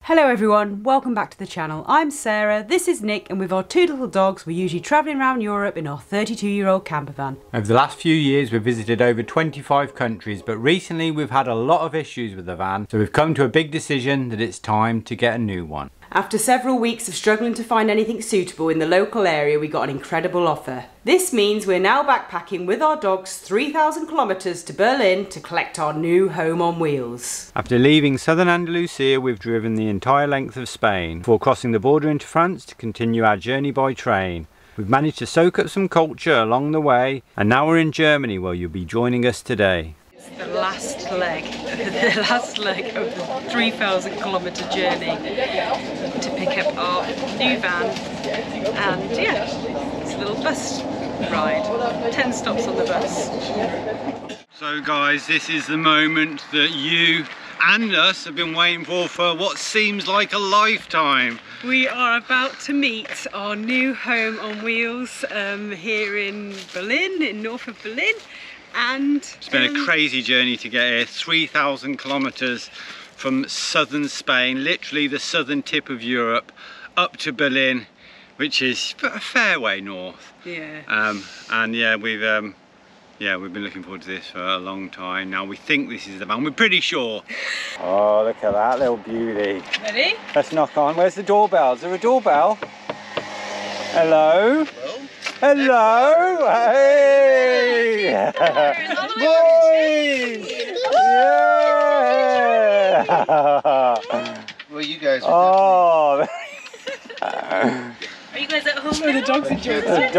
Hello everyone, welcome back to the channel. I'm Sarah, this is Nick, and with our two little dogs we're usually travelling around Europe in our 32-year-old camper van. Over the last few years we've visited over 25 countries, but recently we've had a lot of issues with the van, so we've come to a big decision that it's time to get a new one. After several weeks of struggling to find anything suitable in the local area, we got an incredible offer. This means we're now backpacking with our dogs 3,000 kilometres to Berlin to collect our new home on wheels. After leaving southern Andalusia, we've driven the entire length of Spain before crossing the border into France to continue our journey by train. We've managed to soak up some culture along the way, and now we're in Germany where you'll be joining us today. The last leg of the 3,000 kilometre journey to pick up our new van, and yeah, it's a little bus ride, 10 stops on the bus. So guys, this is the moment that you and us have been waiting for what seems like a lifetime. We are about to meet our new home on wheels here in Berlin, in north of Berlin. And it's been a crazy journey to get here, 3,000 kilometres from southern Spain, literally the southern tip of Europe, up to Berlin, which is a fair way north. Yeah. And yeah, we've been looking forward to this for a long time now. We think this is the van, we're pretty sure. Oh, look at that little beauty. Ready? Let's knock on. Where's the doorbell? Is there a doorbell? Hello? Hello? Hello! Hey! Boys! Yeah! Well, you guys are Are you guys at home? The dogs enjoy it.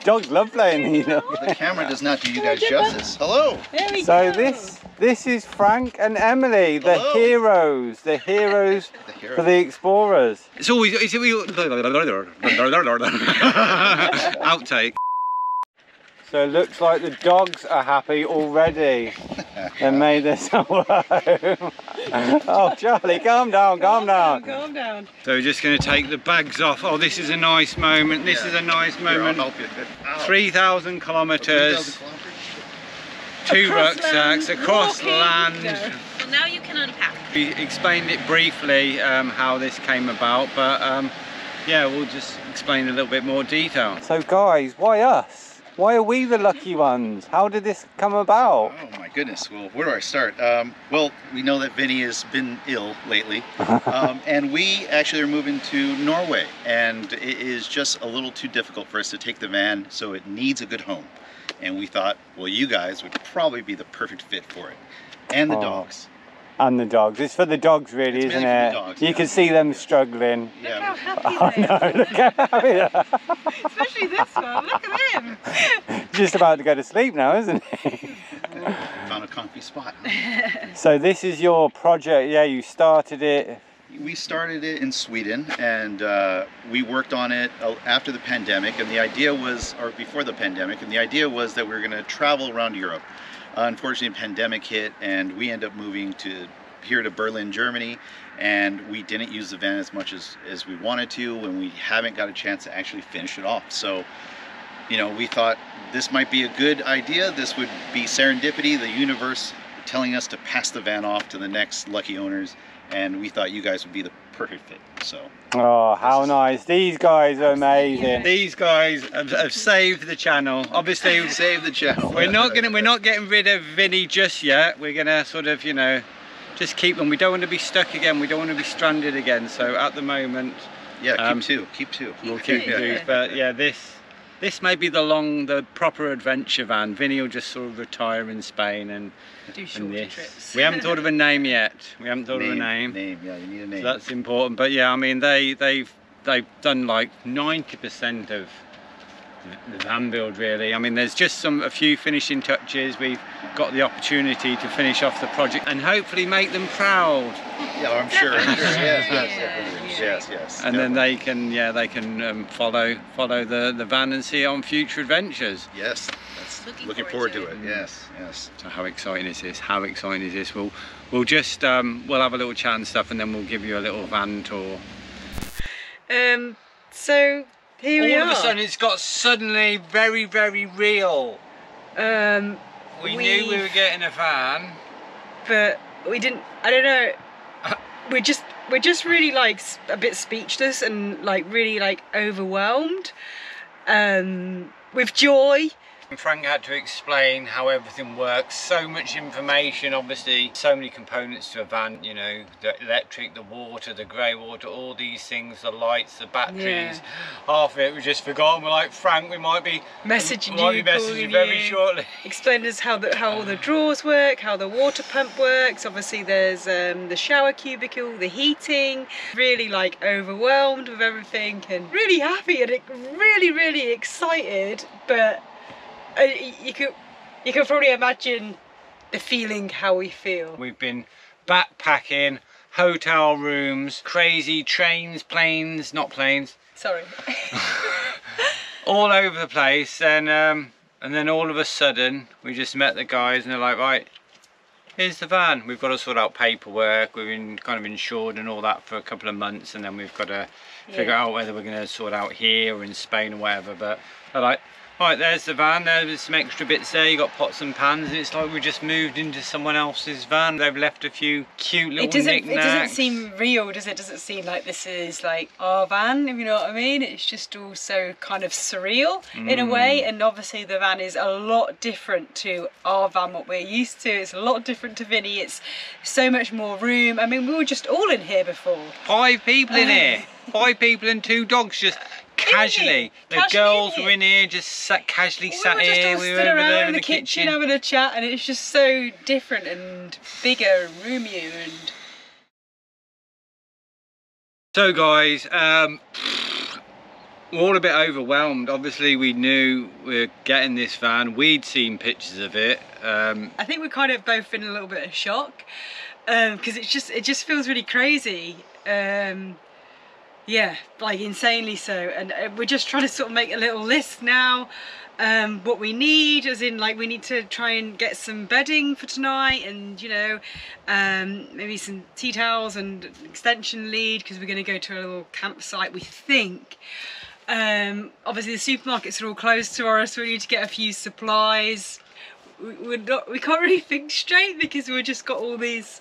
Dogs love playing, you know. the camera does not do you guys justice. Hello! There we So go. this is Frank and Emily, the heroes for the explorers. It's always outtake. So it looks like the dogs are happy already. They made this home. Oh, Charlie, calm down. Calm down. So we're just going to take the bags off. Oh, this is a nice moment. This is a nice moment. Here, I'll help you. 3,000 kilometres. 2 rucksacks across land. Well, now you can unpack. We explained it briefly how this came about, but yeah, we'll just explain a little bit more detail. So guys, why us? Why are we the lucky ones? How did this come about? Oh my goodness, well, where do I start? Well, we know that Vinny has been ill lately, and we actually are moving to Norway, and it is just a little too difficult for us to take the van, so it needs a good home. And we thought, well, you guys would probably be the perfect fit for it. And the dogs. And the dogs. It's for the dogs really, isn't it? Dogs, you can see them struggling. Look how happy they are. No, look how happy they are. Especially this one, look at him. Just about to go to sleep now, isn't he? Found a comfy spot. So this is your project, yeah, you started it. We started it in Sweden, and we worked on it after the pandemic, and the idea was, or before the pandemic, and the idea was that we were going to travel around Europe. Unfortunately, a pandemic hit, and we ended up moving here to Berlin, Germany, and we didn't use the van as much as we wanted to, and we haven't got a chance to actually finish it off. So, you know, we thought this might be a good idea. This would be serendipity, the universe telling us to pass the van off to the next lucky owners, and we thought you guys would be the perfect fit. So. Oh, how nice. These guys are amazing. These guys have saved the channel. Obviously, saved the channel. We're not getting rid of Vinny just yet. We're gonna sort of, you know, just keep them. We don't want to be stuck again. We don't want to be stranded again. So at the moment, yeah, keep two. We'll keep two. But yeah, this may be the proper adventure van. Vinny will just sort of retire in Spain and do shorter trips. We haven't thought of a name yet. We haven't thought of a name. Yeah, you need a name. So that's important. But yeah, I mean, they've done like 90% of the van build really. I mean, there's just a few finishing touches. We've got the opportunity to finish off the project and hopefully make them proud. Yeah, I'm sure. Yes. And then they can follow the van and see it on future adventures. Yes. Looking forward to it. Yes. So how exciting is this? How exciting is this? We'll just we'll have a little chat and stuff, and then we'll give you a little van tour. So here we are. All of a sudden, it's got suddenly very, very real. We knew we were getting a van, but we didn't. I don't know. we're just really like a bit speechless and like really like overwhelmed with joy. Frank had to explain how everything works. So much information, obviously, so many components to a van, you know, the electric, the water, the grey water, all these things, the lights, the batteries. Yeah. Half of it we just forgotten. We're like, Frank, we might be messaging you very shortly. Explain us how all the drawers work, how the water pump works. Obviously there's the shower cubicle, the heating. Really like overwhelmed with everything and really happy and really excited, but you can probably imagine the feeling how we feel. We've been backpacking, hotel rooms, crazy trains, planes, not planes. Sorry. All over the place, and then all of a sudden we just met the guys and they're like, right, here's the van. We've got to sort out paperwork. We've been kind of insured and all that for a couple of months, and then we've got to figure out whether we're going to sort out here or in Spain or whatever. But they're like, right, there's the van, there's some extra bits there, you got pots and pans, and it's like we just moved into someone else's van. They've left a few cute little knickknacks. It doesn't seem real, does it? It doesn't seem like this is like our van, if you know what I mean. It's just all so kind of surreal in a way, and obviously the van is a lot different to our van, what we're used to. It's a lot different to Vinny. It's so much more room. I mean, we were just all in here before. 5 people in here. 5 people and 2 dogs just casually. The girls were in here, just casually sat here. We were over there in the kitchen having a chat, and it's just so different and bigger and roomier. And so guys, we're all a bit overwhelmed. Obviously we knew we were getting this van, we'd seen pictures of it. I think we're kind of both in a little bit of shock because it just feels really crazy. Yeah, like insanely so, and we're just trying to sort of make a little list now, what we need, as in like we need to try and get some bedding for tonight, and you know, maybe some tea towels and an extension lead because we're going to go to a little campsite, we think. Obviously the supermarkets are all closed tomorrow, so we need to get a few supplies. We can't really think straight because we've just got all these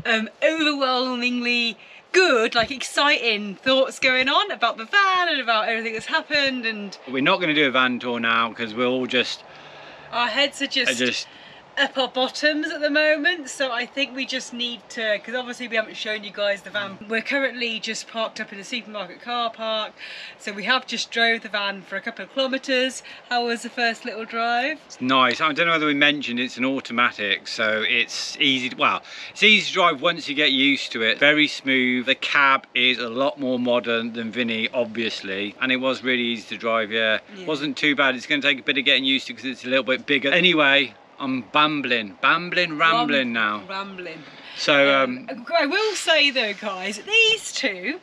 overwhelmingly good, like exciting thoughts going on about the van and about everything that's happened. And we're not going to do a van tour now because we're all just, our heads are just up our bottoms at the moment, so I think we just need to, because obviously we haven't shown you guys the van. We're currently just parked up in the supermarket car park, so we have just drove the van for a couple of kilometres. How was the first little drive? It's nice. I don't know whether we mentioned it's an automatic, so it's easy to, well, it's easy to drive once you get used to it. Very smooth. The cab is a lot more modern than Vinny, obviously, and it was really easy to drive. Yeah. Wasn't too bad. It's going to take a bit of getting used to because it's a little bit bigger. Anyway, I'm rambling now. So I will say though, guys, these two,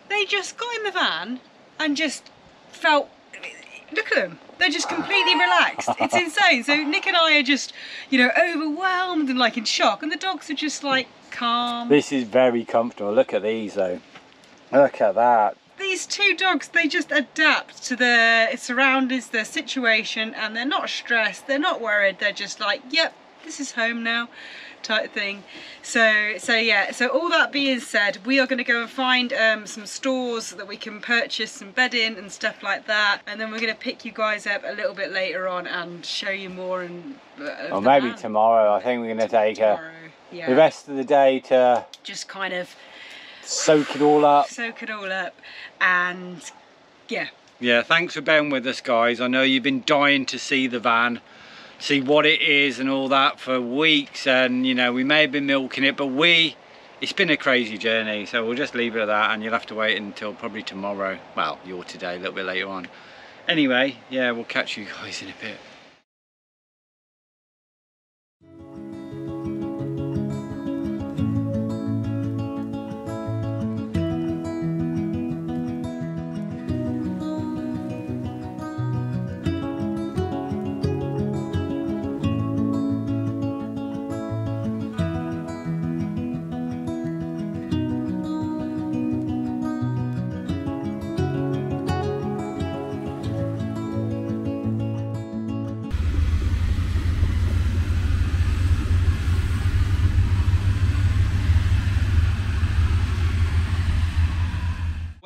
they just got in the van and just felt, look at them, they're just completely relaxed. It's insane. So Nick and I are just, you know, overwhelmed and like in shock, and the dogs are just like calm. This is very comfortable. Look at these though. Look at that. These 2 dogs, they just adapt to their surroundings, their situation, and they're not stressed, they're not worried, they're just like, yep, this is home now, type thing. So yeah, so all that being said, we are going to go and find some stores that we can purchase some bedding and stuff like that, and then we're going to pick you guys up a little bit later on and show you more. And or maybe tomorrow. I think we're going to take the rest of the day to just kind of soak it all up. And yeah, thanks for bearing with us, guys. I know you've been dying to see the van, see what it is and all that for weeks, and you know, we may have been milking it, but it's been a crazy journey, so we'll just leave it at that, and you'll have to wait until probably tomorrow. Well, you're today, a little bit later on. Anyway, yeah, we'll catch you guys in a bit.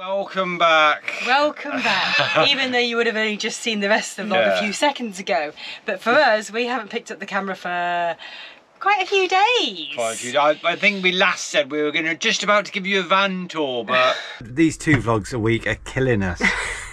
Welcome back. Welcome back. Even though you would have only just seen the rest of the vlog a few seconds ago. But for us, we haven't picked up the camera for quite a few days. I think we last said we were just about to give you a van tour, but these 2 vlogs a week are killing us.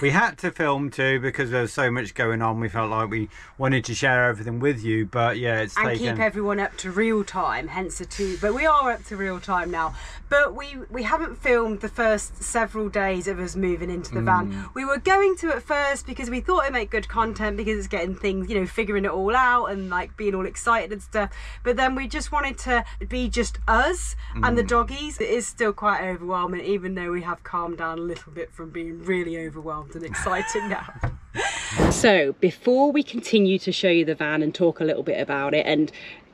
We had to film 2 because there was so much going on. We felt like we wanted to share everything with you, but yeah, it's and taken... keep everyone up to real time, hence the 2. But we are up to real time now. But we haven't filmed the first several days of us moving into the van. We were going to at first because we thought it'd make good content because it's getting things, you know, figuring it all out and like being all excited and stuff. But then we just wanted to be just us and the doggies. It is still quite overwhelming, even though we have calmed down a little bit from being really overwhelmed and excited now. So before we continue to show you the van and talk a little bit about it and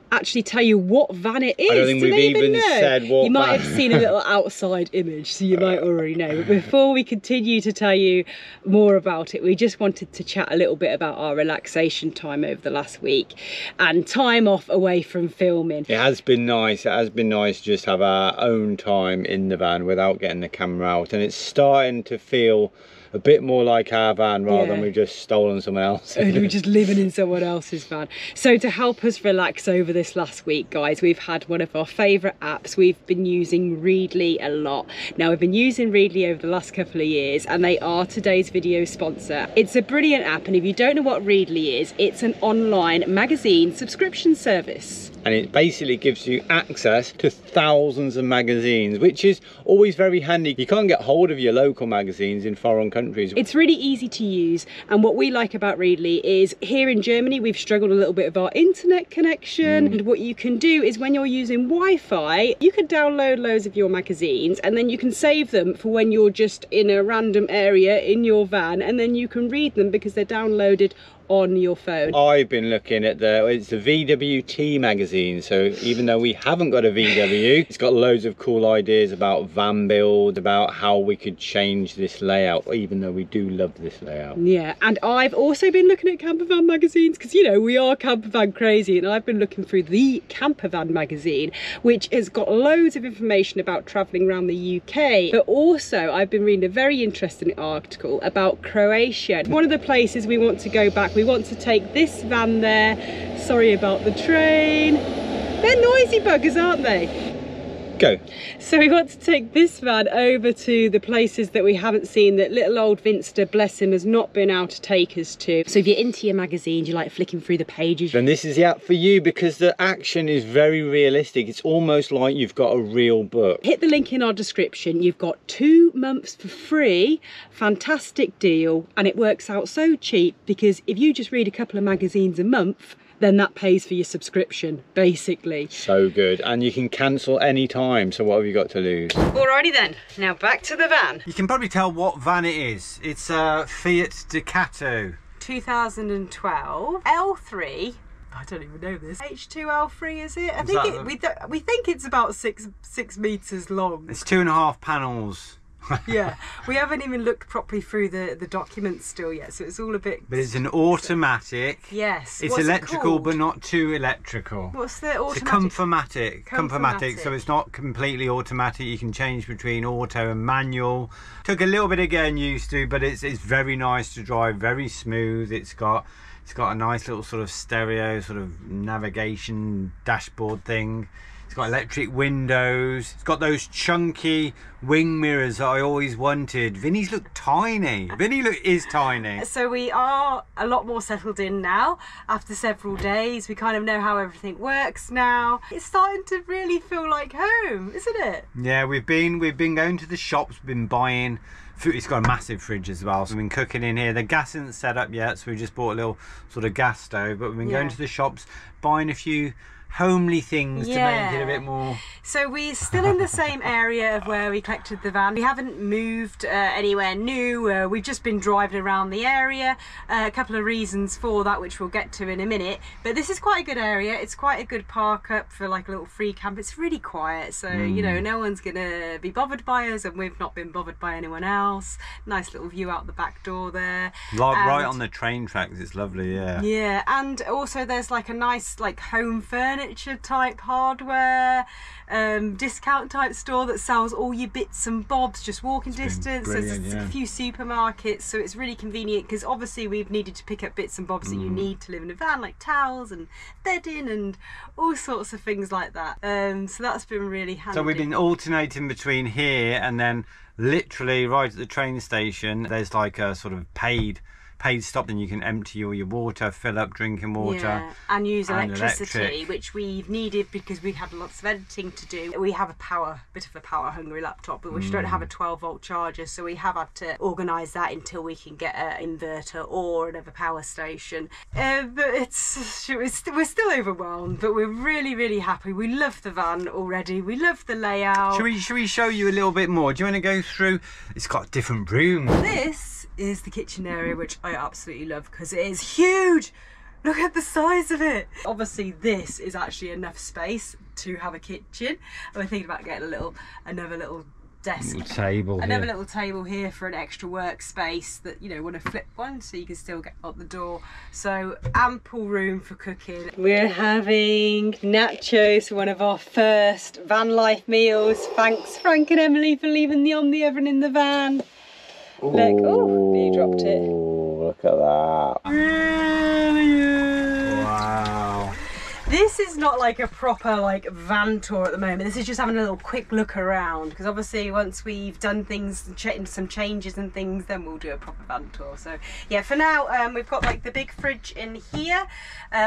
actually tell you what van it is. I don't think we've even said what you might have seen a little outside image, so you might already know. But before we continue to tell you more about it, we just wanted to chat a little bit about our relaxation time over the last week and time off away from filming. It has been nice. It has been nice to just have our own time in the van without getting the camera out, and it's starting to feel a bit more like our van rather than we've just stolen someone else's. And we're just living in someone else's van. So to help us relax over this last week, guys, we've had one of our favourite apps. We've been using Readly a lot. Now, we've been using Readly over the last couple of years, and they are today's video sponsor. It's a brilliant app, and if you don't know what Readly is, it's an online magazine subscription service. And it basically gives you access to thousands of magazines, which is always very handy. You can't get hold of your local magazines in foreign countries. It's really easy to use, and what we like about Readly is here in Germany we've struggled a little bit with our internet connection, and what you can do is when you're using Wi-Fi you can download loads of your magazines and then you can save them for when you're just in a random area in your van, and then you can read them because they're downloaded on your phone. I've been looking at it's the VWT magazine, so even though we haven't got a VW, it's got loads of cool ideas about van build, about how we could change this layout, even though we do love this layout. Yeah, and I've also been looking at campervan magazines because, you know, we are campervan crazy, and I've been looking through the Campervan magazine, which has got loads of information about travelling around the UK, but also I've been reading a very interesting article about Croatia. One of the places we want to go back, we want to take this van there. Sorry about the train. They're noisy buggers, aren't they? Go. So we want to take this van over to the places that we haven't seen, that little old Vinster, bless him, has not been able to take us to. So if you're into your magazines, you like flicking through the pages, then this is the app for you, because the action is very realistic. It's almost like you've got a real book. Hit the link in our description. You've got 2 months for free. Fantastic deal, and it works out so cheap because if you just read a couple of magazines a month, then that pays for your subscription, basically. So good, and you can cancel any time, so what have you got to lose? Alrighty then, now back to the van. You can probably tell what van it is. It's a Fiat Ducato. 2012 L3. I don't even know this. H2L3 is it? I think we think it's about six meters long. It's 2.5 panels. Yeah, we haven't even looked properly through the documents still yet, so it's all a bit... But it's an automatic. Yes. It's electrical, but not too electrical. What's the automatic? It's a comformatic. Comformatic, so it's not completely automatic. You can change between auto and manual. Took a little bit of getting used to, but it's very nice to drive, very smooth. It's got a nice little sort of stereo, sort of navigation dashboard thing. It's got electric windows. It's got those chunky wing mirrors that I always wanted. Vinny's look tiny. Vinny is tiny. So we are a lot more settled in now after several days. We kind of know how everything works now. It's starting to really feel like home, isn't it? Yeah, we've been going to the shops, we've been buying food. It's got a massive fridge as well, so we've been cooking in here. The gas isn't set up yet, so we just bought a little sort of gas stove, but we've been going to the shops, buying a few homely things to make it a bit more. So we're still in the same area of where we collected the van. We haven't moved anywhere new. We've just been driving around the area. A couple of reasons for that, which we'll get to in a minute. But this is quite a good area. It's quite a good park up for like a little free camp. It's really quiet, so you know, no one's gonna be bothered by us, and we've not been bothered by anyone else. Nice little view out the back door there. Right on the train tracks. It's lovely. Yeah. Yeah, and also there's like a nice like home furniture furniture type hardware, discount type store that sells all your bits and bobs, just walking distance. There's a few supermarkets, so it's really convenient, because obviously we've needed to pick up bits and bobs that you need to live in a van, like towels and bedding and all sorts of things like that. So that's been really handy. So we've been alternating between here and then literally right at the train station. There's like a sort of paid stop, and you can empty all your water, fill up drinking water, and use electricity, which we've needed because we had lots of editing to do. We have a bit of a power hungry laptop, but we don't have a 12-volt charger, so we have had to organise that until we can get an inverter or another power station. But we're still overwhelmed, but we're really happy. We love the van already. We love the layout. Should we show you a little bit more? Do you want to go through? It's got different rooms. This is the kitchen area, which I absolutely love because it is huge. Look at the size of it. Obviously this is actually enough space to have a kitchen. I'm thinking about getting another little desk, little table here for an extra workspace that, you know, want to flip one so you can still get out the door. So ample room for cooking. We're having nachos for one of our first van life meals. Thanks Frank and Emily for leaving the on the oven in the van. Look, oh, you dropped it. Look at that. Brilliant. Wow. This is not like a proper like van tour at the moment. This is just having a little quick look around, because obviously once we've done things and some changes and things, then we'll do a proper van tour. So yeah, for now we've got like the big fridge in here.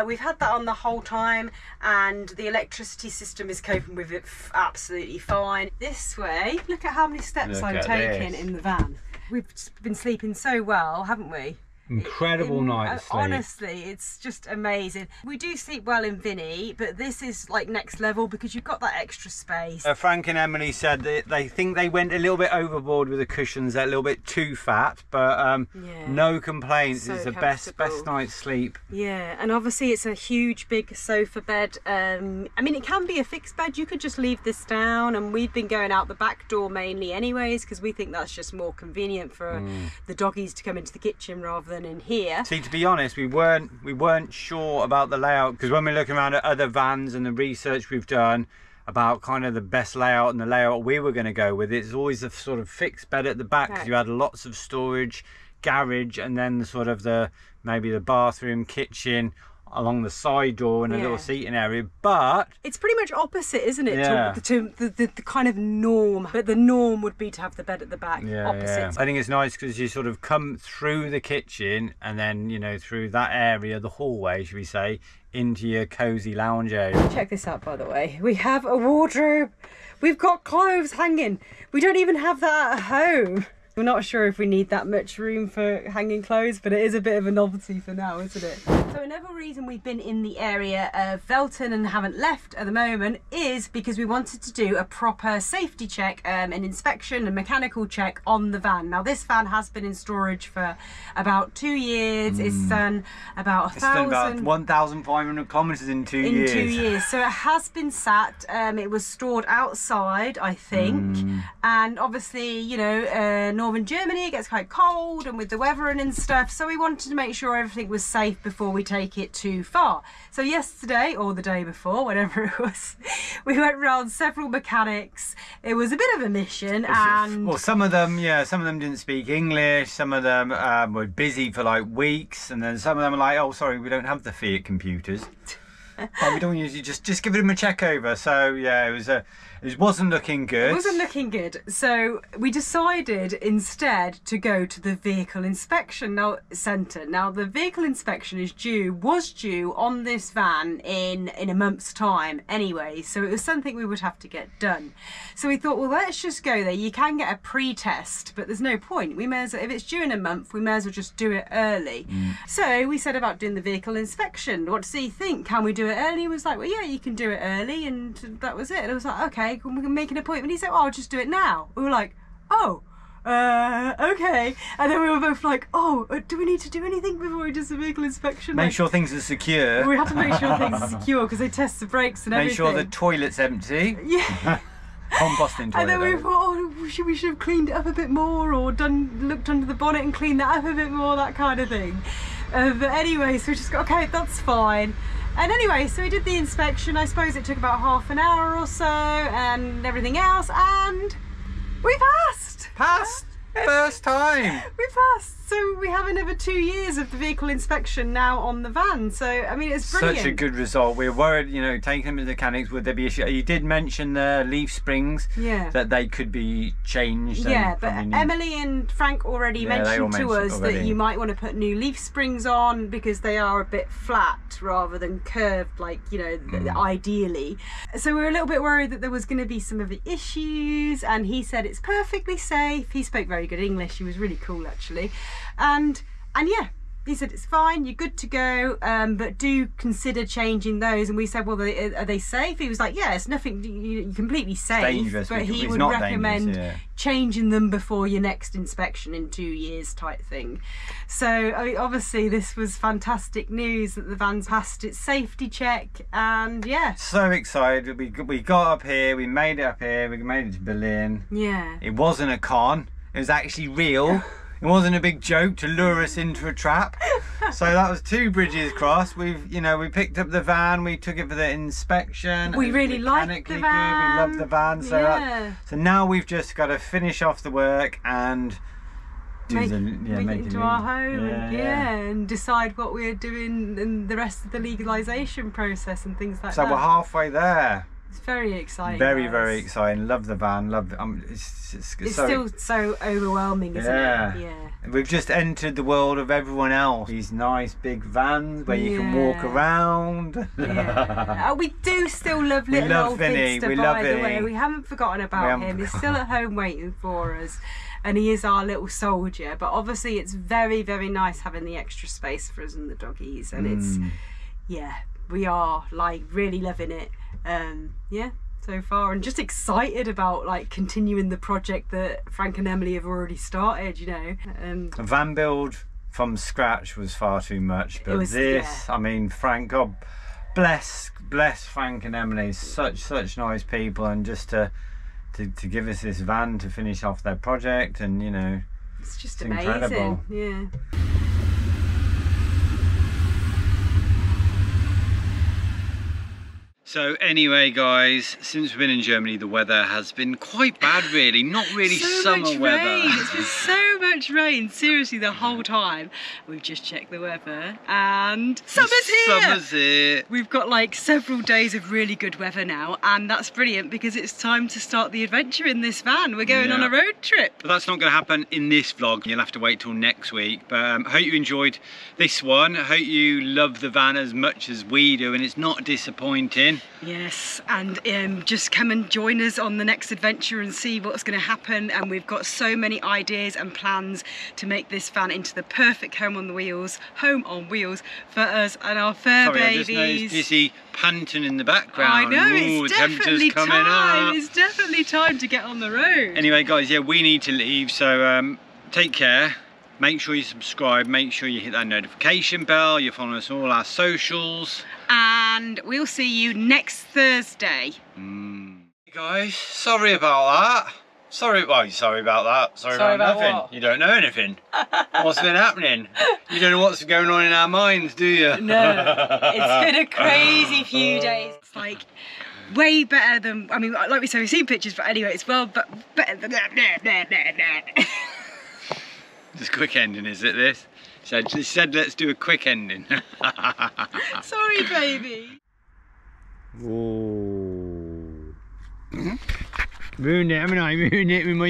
We've had that on the whole time, and the electricity system is coping with it absolutely fine. This way, look at how many steps I'm taking in the van. We've been sleeping so well, haven't we? Incredible night's sleep. Honestly, it's just amazing. We do sleep well in Vinny, but this is like next level because you've got that extra space. Frank and Emily said that they think they went a little bit overboard with the cushions. They're a little bit too fat, but no complaints. So it's the best night's sleep. Yeah, and obviously it's a huge big sofa bed. I mean, it can be a fixed bed. You could just leave this down, and we've been going out the back door mainly anyways, because we think that's just more convenient for the doggies to come into the kitchen rather than in here. See, to be honest, we weren't sure about the layout, because when we're looking around at other vans and the research we've done about kind of the best layout and the layout we were going to go with, it's always a sort of fixed bed at the back, because you had lots of storage, garage, and then the sort of maybe the bathroom, kitchen along the side door and a little seating area. But it's pretty much opposite, isn't it, to the kind of norm. But the norm would be to have the bed at the back, opposite. I think it's nice because you sort of come through the kitchen and then, you know, through that area, the hallway, should we say, into your cozy lounge area. Check this out, by the way. We have a wardrobe. We've got clothes hanging. We don't even have that at home. We're not sure if we need that much room for hanging clothes, but it is a bit of a novelty for now, isn't it? So another reason we've been in the area of Velton and haven't left at the moment is because we wanted to do a proper safety check, an inspection and mechanical check on the van. Now this van has been in storage for about 2 years. It's done about 1,500 kilometres in 2 years. In 2 years. So it has been sat. It was stored outside, I think. And obviously, you know, northern Germany, it gets quite cold, and with the weather and stuff, so we wanted to make sure everything was safe before we take it too far. So yesterday, or the day before, whatever it was, we went round several mechanics. It was a bit of a mission, and well, some of them didn't speak English, some of them were busy for like weeks, and then some of them were like, oh sorry, we don't have the Fiat computers. We don't usually just give them a check over. So yeah, it wasn't looking good. It wasn't looking good. So we decided instead to go to the vehicle inspection centre. Now the vehicle inspection was due on this van in a month's time anyway. So it was something we would have to get done. So we thought, well, let's just go there. You can get a pre-test, but there's no point. We may as well, if it's due in a month, we may as well just do it early. So we said about doing the vehicle inspection. What does he think? Can we do it early? He was like, well, yeah, you can do it early, and that was it. And I was like, okay, we can make an appointment. He said, oh, I'll just do it now. We were like, oh, okay. And then we were both like, oh, do we need to do anything before we do the vehicle inspection? Make sure things are secure. We have to make sure things are secure because they test the brakes and everything. Make sure the toilet's empty. Yeah. Composting toilet. And then we thought, oh, we should have cleaned it up a bit more, or looked under the bonnet and cleaned that up a bit more, that kind of thing. But anyway, so we just got, okay, that's fine. And anyway, so we did the inspection. I suppose it took about half an hour or so and everything else, and we passed. Passed! First time! We passed. So we have another 2 years of the vehicle inspection now on the van. So, I mean, it's brilliant. Such a good result. We were worried, you know, taking them to the mechanics, would there be issue? You did mention the leaf springs, that they could be changed. Yeah, but Emily and Frank already mentioned to us that you might want to put new leaf springs on because they are a bit flat rather than curved, like, you know, ideally. So we were a little bit worried that there was going to be some of the issues, and he said it's perfectly safe. He spoke very good English. He was really cool, actually. And yeah, he said it's fine, you're good to go, but do consider changing those. And we said, well, are they safe? He was like, yeah, it's nothing, you're completely safe, dangerous, but he would recommend changing them before your next inspection in 2 years type thing. So I mean, obviously this was fantastic news that the van's passed its safety check, and yeah, so excited. We got up here, we made it up here, we made it to Berlin. Yeah, it wasn't a con, it was actually real. It wasn't a big joke to lure us into a trap. So that was 2 bridges crossed. We picked up the van, we took it for the inspection. We really liked the van. Good. We loved the van. So so now we've just got to finish off the work and make it into our home, and decide what we're doing in the rest of the legalisation process and things like that. So we're halfway there. It's very exciting. Very exciting. Love the van. Love. It's still so overwhelming, isn't it? Yeah. We've just entered the world of everyone else. These nice big vans where you can walk around. Yeah. We do still love little old Vinny. By the way, we haven't forgotten about him. He's still at home waiting for us, and he is our little soldier. But obviously, it's very nice having the extra space for us and the doggies, and it's we are like really loving it. So far, and just excited about like continuing the project that Frank and Emily have already started, you know. A van build from scratch was far too much, but I mean, Frank, God bless Frank and Emily, such nice people, and just to give us this van to finish off their project, and you know, it's just amazing. Incredible. Yeah. So anyway, guys, since we've been in Germany, the weather has been quite bad, really. Not really summer weather. It's been so much rain, seriously, the whole time. We've just checked the weather, and summer's here! Summer's here! We've got like several days of really good weather now, and that's brilliant because it's time to start the adventure in this van. We're going on a road trip. But that's not going to happen in this vlog. You'll have to wait till next week. But I hope you enjoyed this one. I hope you love the van as much as we do, and it's not disappointing. Yes, and just come and join us on the next adventure and see what's going to happen. And we've got so many ideas and plans to make this van into the perfect home on wheels for us and our fur babies. I just noticed Dizzy panting in the background. I know, it's definitely time. It's definitely time to get on the road. Anyway, guys, we need to leave, so take care. Make sure you subscribe, make sure you hit that notification bell, you follow us on all our socials. And we'll see you next Thursday. Hey guys, sorry about that. Sorry about that. Sorry about nothing. What? You don't know anything. What's been happening? You don't know what's going on in our minds, do you? No, it's been a crazy few days. It's like way better than, I mean, like we said, we've seen pictures, but anyway, it's better than It's a quick ending, is it, this? She said let's do a quick ending. Sorry, baby. Whoa. Ruined it, haven't I? Ruined it with my